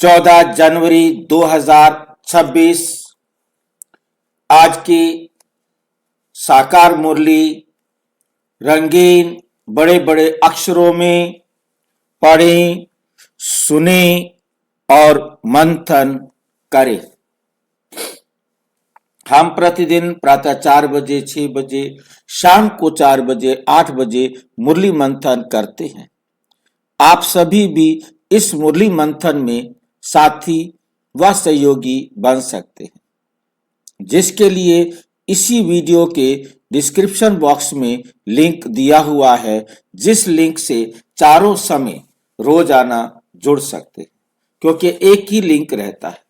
14 जनवरी 2026 आज की साकार मुरली रंगीन बड़े बड़े अक्षरों में पढ़ें, सुने और मंथन करें। हम प्रतिदिन प्रातः 4 बजे, 6 बजे, शाम को 4 बजे, 8 बजे मुरली मंथन करते हैं। आप सभी भी इस मुरली मंथन में साथी व सहयोगी बन सकते हैं, जिसके लिए इसी वीडियो के डिस्क्रिप्शन बॉक्स में लिंक दिया हुआ है, जिस लिंक से चारों समय रोजाना जुड़ सकते हैं, क्योंकि एक ही लिंक रहता है।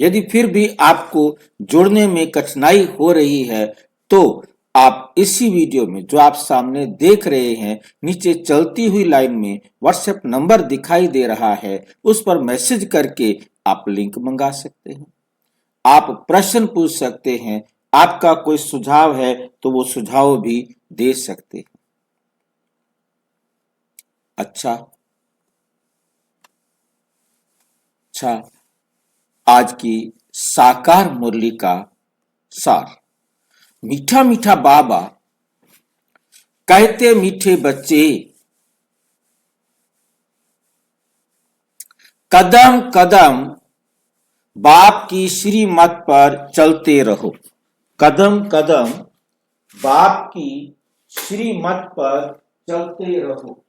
यदि फिर भी आपको जुड़ने में कठिनाई हो रही है तो आप इसी वीडियो में जो आप सामने देख रहे हैं, नीचे चलती हुई लाइन में व्हाट्सएप नंबर दिखाई दे रहा है, उस पर मैसेज करके आप लिंक मंगा सकते हैं। आप प्रश्न पूछ सकते हैं, आपका कोई सुझाव है तो वो सुझाव भी दे सकते हैं। अच्छा, आज की साकार मुरली का सार। मीठा मीठा बाबा कहते मीठे बच्चे, कदम कदम बाप की श्रीमत पर चलते रहो। कदम कदम बाप की श्रीमत पर चलते रहो।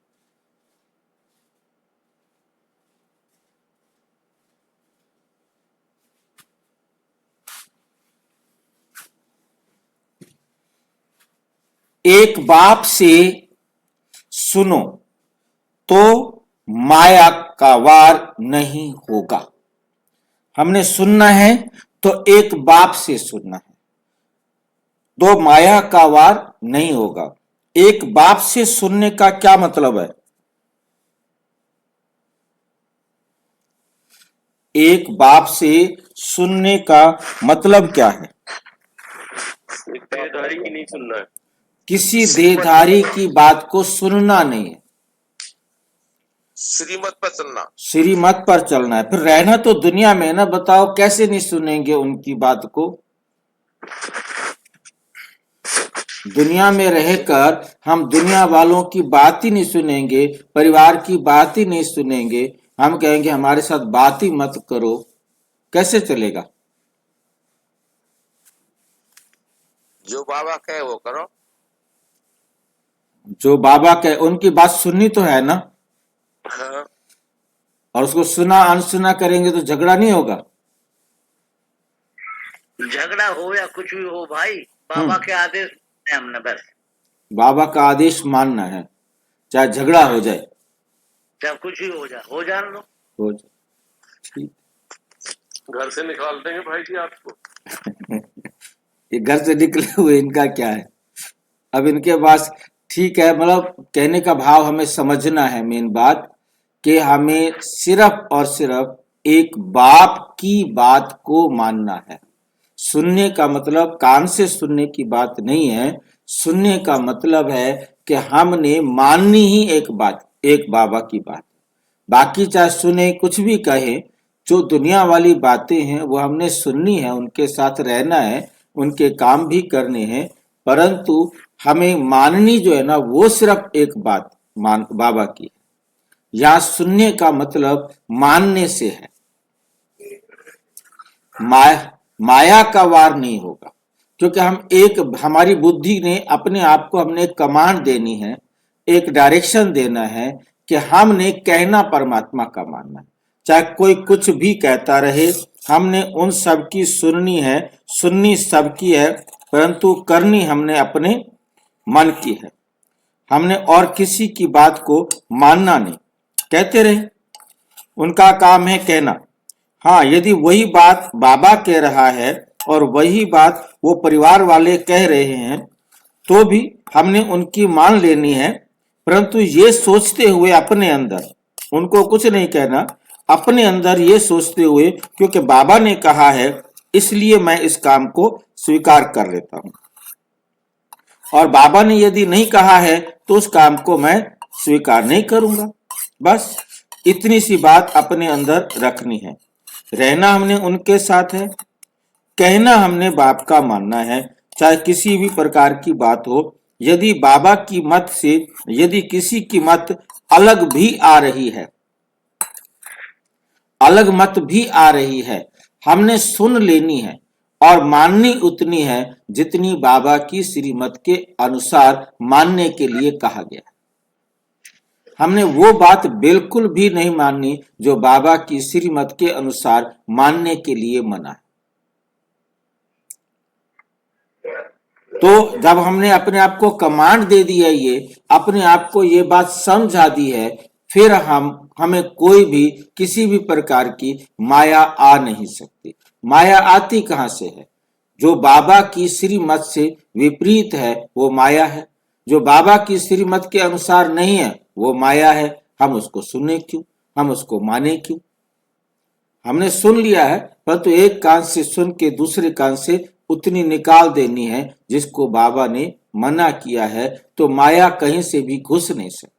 एक बाप से सुनो तो माया का वार नहीं होगा। हमने सुनना है तो एक बाप से सुनना है, तो माया का वार नहीं होगा। एक बाप से सुनने का क्या मतलब है? एक बाप से सुनने का मतलब क्या है? देहधारी की नहीं सुनना है, किसी देहधारी की बात को सुनना नहीं है, श्रीमत पर चलना, श्रीमत पर चलना है। फिर रहना तो दुनिया में ना, बताओ कैसे नहीं सुनेंगे उनकी बात को? दुनिया में रहकर हम दुनिया वालों की बात ही नहीं सुनेंगे, परिवार की बात ही नहीं सुनेंगे, हम कहेंगे हमारे साथ बात ही मत करो, कैसे चलेगा? जो बाबा कहे वो करो। जो बाबा कहे उनकी बात सुननी तो है ना। हाँ। और उसको सुना अनसुना करेंगे तो झगड़ा नहीं होगा। झगड़ा हो या कुछ भी हो भाई, बाबा के आदेश हमने बस बाबा का आदेश मानना है, चाहे झगड़ा हो जाए, चाहे कुछ भी हो जान लो, हो जाए। ठीक, घर से निकाल देंगे भाई जी आपको। ये घर से निकले हुए इनका क्या है? अब इनके पास ठीक है, मतलब कहने का भाव हमें समझना है। मेन बात कि हमें सिर्फ और सिर्फ एक बाप की बात को मानना है। सुनने का मतलब कान से सुनने की बात नहीं है। सुनने का मतलब है कि हमने माननी ही एक बात, एक बाबा की बात। बाकी चाहे सुने कुछ भी कहे, जो दुनिया वाली बातें हैं वो हमने सुननी है, उनके साथ रहना है, उनके काम भी करने हैं, परंतु हमें माननी जो है ना वो सिर्फ एक बात बाबा की है। यहाँ सुनने का मतलब मानने से है। माया का वार नहीं होगा, क्योंकि हम एक, हमारी बुद्धि ने अपने आप को हमने एक कमांड देनी है, एक डायरेक्शन देना है कि हमने कहना परमात्मा का मानना है। चाहे कोई कुछ भी कहता रहे, हमने उन सब की सुननी है, सुननी सबकी है, परंतु करनी हमने अपने मन की है। हमने और किसी की बात को मानना नहीं। कहते रहे, उनका काम है कहना। हाँ, यदि वही बात बाबा कह रहा है और वही बात वो परिवार वाले कह रहे हैं तो भी हमने उनकी मान लेनी है, परंतु ये सोचते हुए अपने अंदर, उनको कुछ नहीं कहना, अपने अंदर ये सोचते हुए क्योंकि बाबा ने कहा है इसलिए मैं इस काम को स्वीकार कर लेता हूं, और बाबा ने यदि नहीं कहा है तो उस काम को मैं स्वीकार नहीं करूंगा। बस इतनी सी बात अपने अंदर रखनी है। रहना हमने उनके साथ है, कहना हमने बाप का मानना है, चाहे किसी भी प्रकार की बात हो। यदि बाबा की मत से यदि किसी की मत अलग भी आ रही है, अलग मत भी आ रही है, हमने सुन लेनी है और माननी उतनी है जितनी बाबा की श्रीमत के अनुसार मानने के लिए कहा गया। हमने वो बात बिल्कुल भी नहीं माननी जो बाबा की श्रीमत के अनुसार मानने के लिए मना है। तो जब हमने अपने आप को कमांड दे दिया, ये अपने आप को ये बात समझा दी है, फिर हमें कोई भी किसी भी प्रकार की माया आ नहीं सकती। माया आती कहां से है? जो बाबा की श्रीमत से विपरीत है वो माया है, जो बाबा की श्रीमत के अनुसार नहीं है वो माया है। हम उसको सुने क्यों, हम उसको माने क्यों? हमने सुन लिया है, परंतु एक कान से सुन के दूसरे कान से उतनी निकाल देनी है जिसको बाबा ने मना किया है। तो माया कहीं से भी घुस नहीं सकती।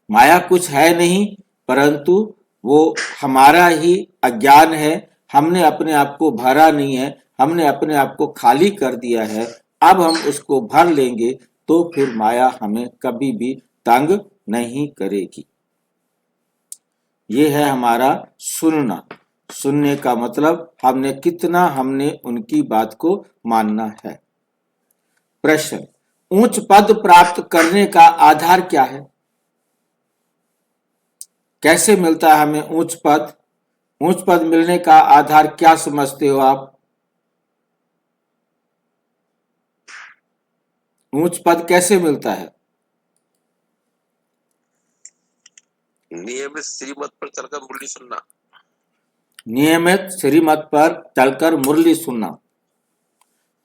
माया कुछ है नहीं, परंतु वो हमारा ही अज्ञान है। हमने अपने आप को भरा नहीं है, हमने अपने आप को खाली कर दिया है। अब हम उसको भर लेंगे तो फिर माया हमें कभी भी तंग नहीं करेगी। ये है हमारा सुनना। सुनने का मतलब हमने उनकी बात को मानना है। प्रश्न, उच्च पद प्राप्त करने का आधार क्या है? कैसे मिलता है हमें उच्च पद? उच्च पद मिलने का आधार क्या समझते हो आप? उच्च पद कैसे मिलता है? नियमित श्रीमत पर चलकर मुरली सुनना। नियमित श्रीमत पर चलकर मुरली सुनना।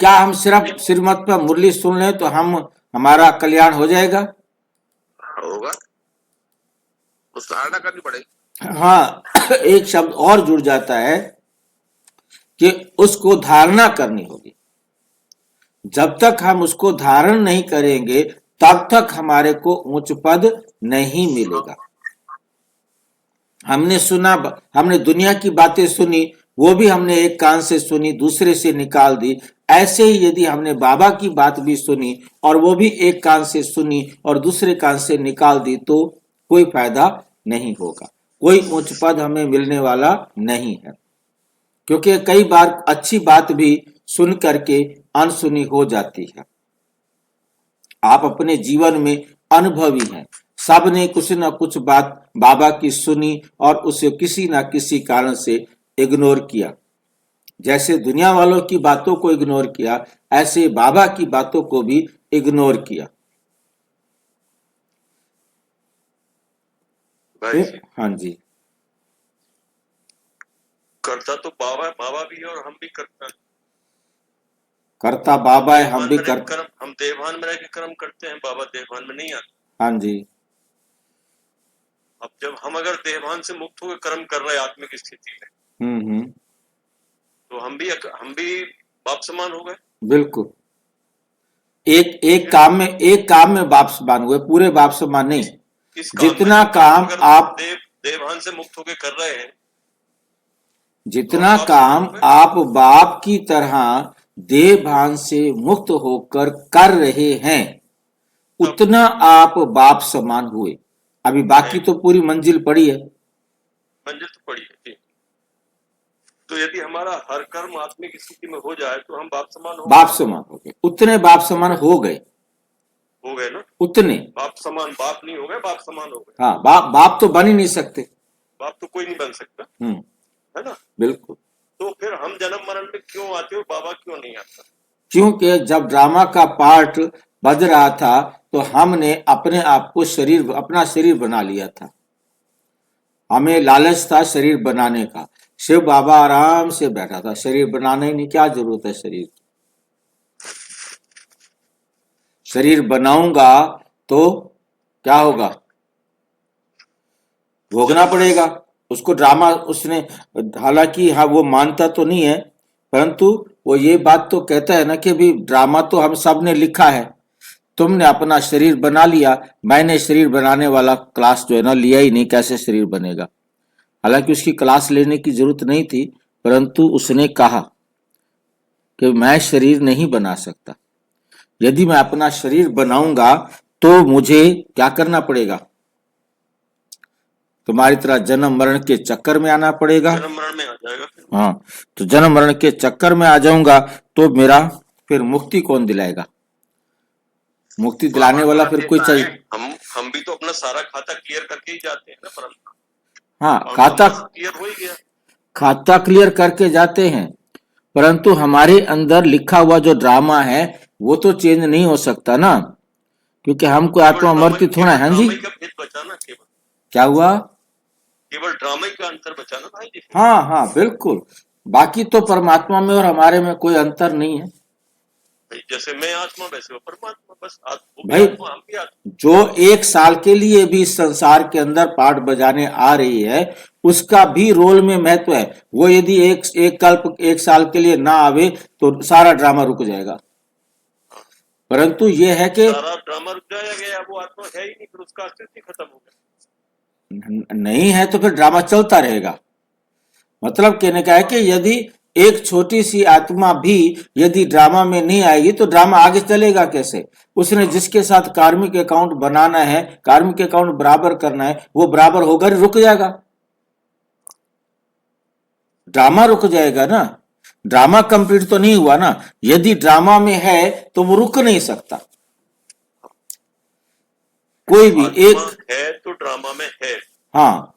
क्या हम सिर्फ श्रीमत पर मुरली सुन लें तो हमारा कल्याण हो जाएगा? होगा, उसको धारणा करनी पड़ेगी। हाँ, एक शब्द और जुड़ जाता है कि उसको धारणा करनी होगी। जब तक हम उसको धारण नहीं करेंगे तब तक हमारे को उच्च पद नहीं मिलेगा। हमने सुना, हमने दुनिया की बातें सुनी, वो भी हमने एक कान से सुनी, दूसरे से निकाल दी। ऐसे ही यदि हमने बाबा की बात भी सुनी और वो भी एक कान से सुनी और दूसरे कान से निकाल दी तो कोई फायदा नहीं होगा, कोई उच्च पद हमें मिलने वाला नहीं है। क्योंकि कई बार अच्छी बात भी सुन करके अनसुनी हो जाती है। आप अपने जीवन में अनुभवी हैं, सबने कुछ न कुछ बात बाबा की सुनी और उसे किसी न किसी कारण से इग्नोर किया। जैसे दुनिया वालों की बातों को इग्नोर किया, ऐसे बाबा की बातों को भी इग्नोर किया। भाई हाँ जी, करता तो बाबा बाबा भी है और हम भी करते हैं। करता बाबा है, हम भी करते। हम देवभान में रह के कर्म करते हैं, बाबा देवभान में नहीं आते। हाँ जी। अब जब हम अगर देवभान से मुक्त होकर कर्म कर रहे हैं आत्मिक स्थिति में, तो हम भी बाप समान हो गए। बिल्कुल, एक काम में बाप समान हुए, पूरे बाप समान नहीं। जितना काम आप देवभान से मुक्त होकर कर रहे हैं, जितना काम आप बाप की तरह देवभान से मुक्त होकर कर रहे हैं, उतना आप बाप समान हुए। अभी बाकी तो पूरी मंजिल पड़ी है। मंजिल तो पड़ी है। तो यदि हमारा हर कर्म आत्मिक स्थिति में हो जाए तो हम बाप समान हो गए। उतने बाप समान हो गए ना। उतने बाप समान बाप नहीं हो गए, बाप समान हो गए। हाँ, बाप तो बन ही नहीं सकते। बाप तो कोई नहीं बन सकता, है ना। बिल्कुल। तो फिर हम जन्म मरण में क्यों आते हो, बाबा क्यों नहीं आता? क्योंकि जब ड्रामा का पार्ट बज रहा था तो हमने अपने आप को अपना शरीर बना लिया था। हमें लालच था शरीर बनाने का। शिव बाबा आराम से बैठा था, शरीर बनाने नहीं, क्या जरूरत है शरीर। शरीर बनाऊंगा तो क्या होगा, भोगना पड़ेगा उसको। ड्रामा उसने, हालांकि हाँ वो मानता तो नहीं है, परंतु वो ये बात तो कहता है ना कि भी ड्रामा तो हम सब ने लिखा है, तुमने अपना शरीर बना लिया, मैंने शरीर बनाने वाला क्लास जो है ना लिया ही नहीं, कैसे शरीर बनेगा। हालांकि उसकी क्लास लेने की जरूरत नहीं थी, परंतु उसने कहा कि मैं शरीर नहीं बना सकता। यदि मैं अपना शरीर बनाऊंगा तो मुझे क्या करना पड़ेगा? तुम्हारी तरह जन्म मरण के चक्कर में आना पड़ेगा। जन्म मरण में आ जाएगा फिर। हाँ, तो जन्म मरण के चक्कर में आ जाऊंगा तो मेरा फिर मुक्ति कौन दिलाएगा? मुक्ति दिलाने वाला फिर कोई चाहिए। हम भी तो अपना सारा खाता क्लियर करके ही जाते हैं ना परम। हाँ, और खाता क्लियर हो ही गया। खाता क्लियर करके जाते हैं, परंतु हमारे अंदर लिखा हुआ जो ड्रामा है वो तो चेंज नहीं हो सकता ना, क्योंकि हमको आत्मा मरती थोड़ा है। हाँ जी, का भेद बचा ना, केवल क्या हुआ? केवल ड्रामा का अंतर बचा ना भाई जी। हाँ हाँ बिल्कुल, बाकी तो परमात्मा में और हमारे में कोई अंतर नहीं है जैसे मैं आत्मा वैसे वो परमात्मा, बस भाई। आत्मा, हम भी आत्मा। जो 1 साल के लिए भी इस संसार के अंदर पाठ बजाने आ रही है उसका भी रोल में महत्व है। वो यदि एक साल के लिए ना आवे तो सारा ड्रामा रुक जाएगा। परंतु ये है कि सारा ड्रामा रुक जाएगा, वो आत्मा है ही नहीं, फिर उसका अस्तित्व ही खत्म हो गया। नहीं है तो फिर ड्रामा चलता रहेगा। मतलब कहने का है कि यदि एक छोटी सी आत्मा भी यदि ड्रामा में नहीं आएगी तो ड्रामा आगे चलेगा कैसे? उसने जिसके साथ कार्मिक अकाउंट बनाना है, कार्मिक अकाउंट बराबर करना है, वो बराबर होकर रुक जाएगा, ड्रामा रुक जाएगा ना। ड्रामा कंप्लीट तो नहीं हुआ ना। यदि ड्रामा में है तो वो रुक नहीं सकता। कोई भी एक है तो ड्रामा में है। हाँ,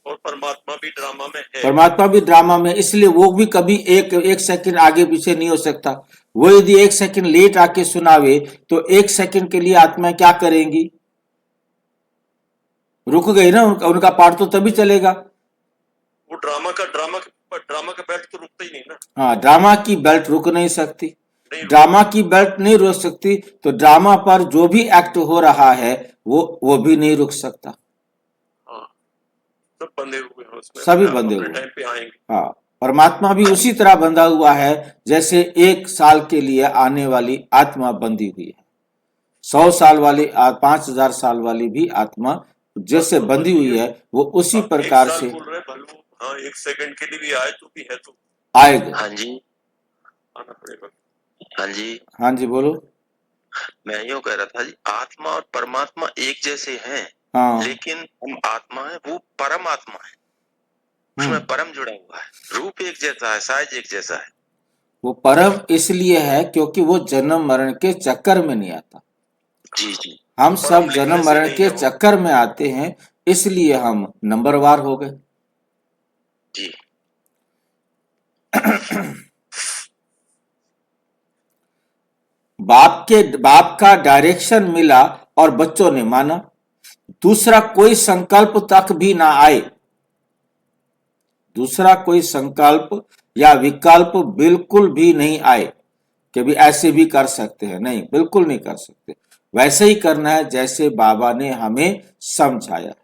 और परमात्मा भी ड्रामा में है। परमात्मा भी ड्रामा में, इसलिए वो भी कभी एक सेकंड आगे पीछे नहीं हो सकता। वो यदि 1 सेकंड लेट आके सुनावे तो 1 सेकंड के लिए आत्मा क्या करेंगी? रुक गई ना, उनका पार्ट तो तभी चलेगा। वो ड्रामा का बेल्ट तो रुकता ही नहीं ना। हाँ, ड्रामा की बेल्ट रुक नहीं सकती। ड्रामा की बेल्ट नहीं रुक सकती तो ड्रामा पर जो भी एक्ट हो रहा है वो भी नहीं रुक सकता। सब बंधे हुए हैं उसमें, सभी बंधे हुए टाइम पे आएंगे। हाँ, परमात्मा भी उसी तरह बंधा हुआ है जैसे 1 साल के लिए आने वाली आत्मा बंधी हुई है। 100 साल वाली 5000 साल वाली भी आत्मा जैसे बंधी हुई है वो उसी प्रकार से। हाँ, 1 सेकंड के लिए भी आए तो भी है तो आएगा। हाँ जी, आना पड़ेगा। हाँ जी, हाँ जी बोलो। मैं यूं कह रहा था जी, आत्मा और परमात्मा एक जैसे हैं। हाँ, लेकिन हम आत्मा है, वो परमात्मा है, उसमें परम जुड़ा हुआ है। रूप एक जैसा है, साइज एक जैसा है। वो परम इसलिए है क्योंकि वो जन्म मरण के चक्कर में नहीं आता। जी जी, हम सब जन्म मरण के चक्कर में आते हैं, इसलिए हम नंबरवार हो गए। जी बाप का डायरेक्शन मिला और बच्चों ने माना। दूसरा कोई संकल्प तक भी ना आए, दूसरा कोई संकल्प या विकल्प बिल्कुल भी नहीं आए कि भी ऐसे भी कर सकते हैं। नहीं, बिल्कुल नहीं कर सकते। वैसे ही करना है जैसे बाबा ने हमें समझाया।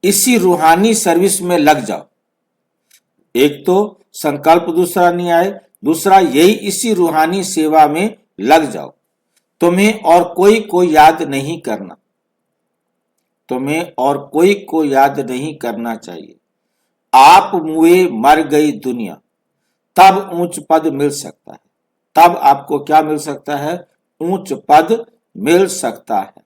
इसी रूहानी सर्विस में लग जाओ। एक तो संकल्प दूसरा नहीं आए, दूसरा यही इसी रूहानी सेवा में लग जाओ। तुम्हें और कोई को याद नहीं करना, तुम्हें और कोई को याद नहीं करना चाहिए। आप मुए मर गई दुनिया, तब ऊंच पद मिल सकता है। तब आपको क्या मिल सकता है? ऊंच पद मिल सकता है।